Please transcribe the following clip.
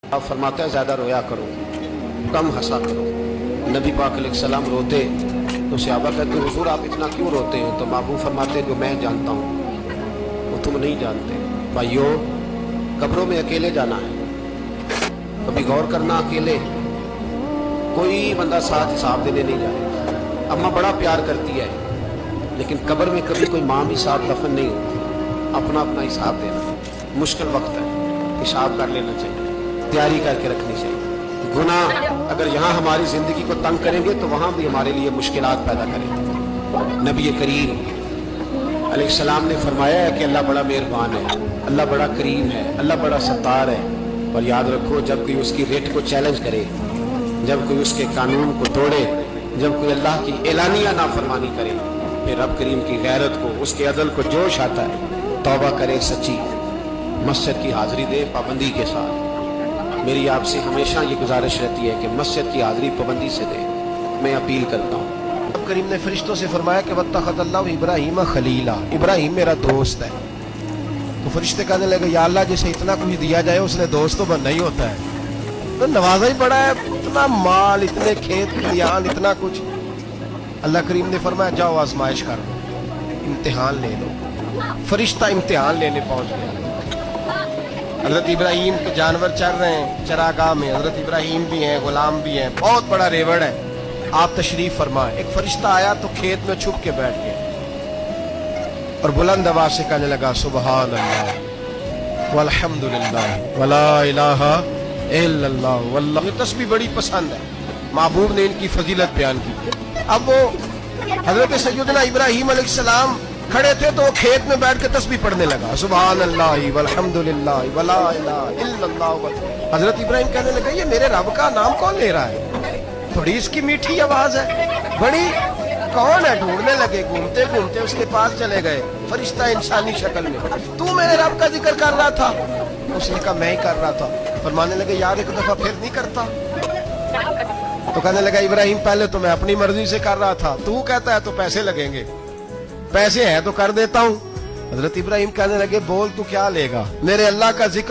आप फरमाते हैं ज़्यादा रोया करो, कम हंसा करो। नबी पाक अलैहिस्सलाम रोते तो सहाबा कहते हुजूर आप इतना क्यों रोते हैं? तो महबूब फरमाते जो मैं जानता हूँ वो तुम नहीं जानते। भाइयों, कब्रों में अकेले जाना है, कभी गौर करना, अकेले कोई बंदा साथ हिसाब देने नहीं जाएगा। अम्मा बड़ा प्यार करती है, लेकिन कब्र में कभी कोई माँ भी साथ दफन नहीं होती। अपना अपना हिसाब देना, मुश्किल वक्त है, हिसाब कर लेना चाहिए, तैयारी करके रखनी चाहिए। गुनाह अगर यहाँ हमारी ज़िंदगी को तंग करेंगे तो वहाँ भी हमारे लिए मुश्किलात पैदा करेंगे। नबी करीम अलैहिस्सलाम ने फरमाया है कि अल्लाह बड़ा मेहरबान है, अल्लाह बड़ा करीम है, अल्लाह बड़ा सत्तार है। और याद रखो, जब कोई उसकी रेट को चैलेंज करे, जब कोई उसके कानून को तोड़े, जब कोई अल्लाह की एलानिया नाफरमानी करे, फिर रब करीम की गैरत को, उसके अदल को जोश आता है। तौबा करे सच्ची, मस्जिद की हाज़िरी दे पाबंदी के साथ। मेरी आपसे हमेशा ये गुजारिश रहती है कि मस्जिद की हाज़िरी पाबंदी से दे। मैं अपील करता हूँ। रब करीम ने फरिश्तों से फरमाया कि वत्तखज़ल्लाहु इब्राहीम खलीला, इब्राहीम मेरा दोस्त है। तो फरिश्ते कहने लगे या अल्लाह, जिसे इतना कुछ दिया जाए उसने दोस्त तो बनना ही होता है, तो नवाजा ही बड़ा है, इतना माल, इतने खेत खलियान, इतना कुछ। अल्लाह करीम ने फरमाया जाओ आजमाइश कर लो, इम्तिहान ले लो। फरिश्ता इम्तिहान लेने पहुंच गया। हज़रत इब्राहीम के जानवर चर रहे हैं चरागाह में, हज़रत इब्राहीम भी हैं, गुलाम भी हैं, बहुत बड़ा रेवड़ है। आप तशरीफ फरमाए। एक फरिश्ता आया तो खेत में छुप के बैठ गया और बुलंद आवाज से कहने लगा सुबहान अल्लाह वल्हम्दुलिल्लाह वला इलाहा इल्लल्लाह वल्लाह। ये तस्बीह बड़ी पसंद है, महबूब ने इनकी फजीलत बयान की। अब वो हज़रत सैयदना इब्राहीम अलैहिस्सलाम खड़े थे तो वो खेत में बैठ के तस्बीह पढ़ने लगा, सुबहान अल्लाह वल्हम्दुलिल्लाह वला इलाहा इल्लल्लाह। हज़रत इब्राहीम कहने लगे ये मेरे रब का नाम कौन ले रहा है? बड़ी इसकी मीठी आवाज है, बड़ी कौन है? ढूंढने लगे, घूमते घूमते उसके पास चले गए। फरिश्ता इंसानी शक्ल में, तू मेरे रब का जिक्र कर रहा था? उसने कहा मैं ही कर रहा था। फरमाने लगे यार एक दफा फिर नहीं करता? तो कहने लगा इब्राहीम पहले तो मैं अपनी मर्जी से कर रहा था, तू कहता है तो पैसे लगेंगे, पैसे हैं तो कर देता हूँ। हजरत इब्राहीम कहने लगे बोल तू क्या लेगा? मेरे अल्लाह का जिक्र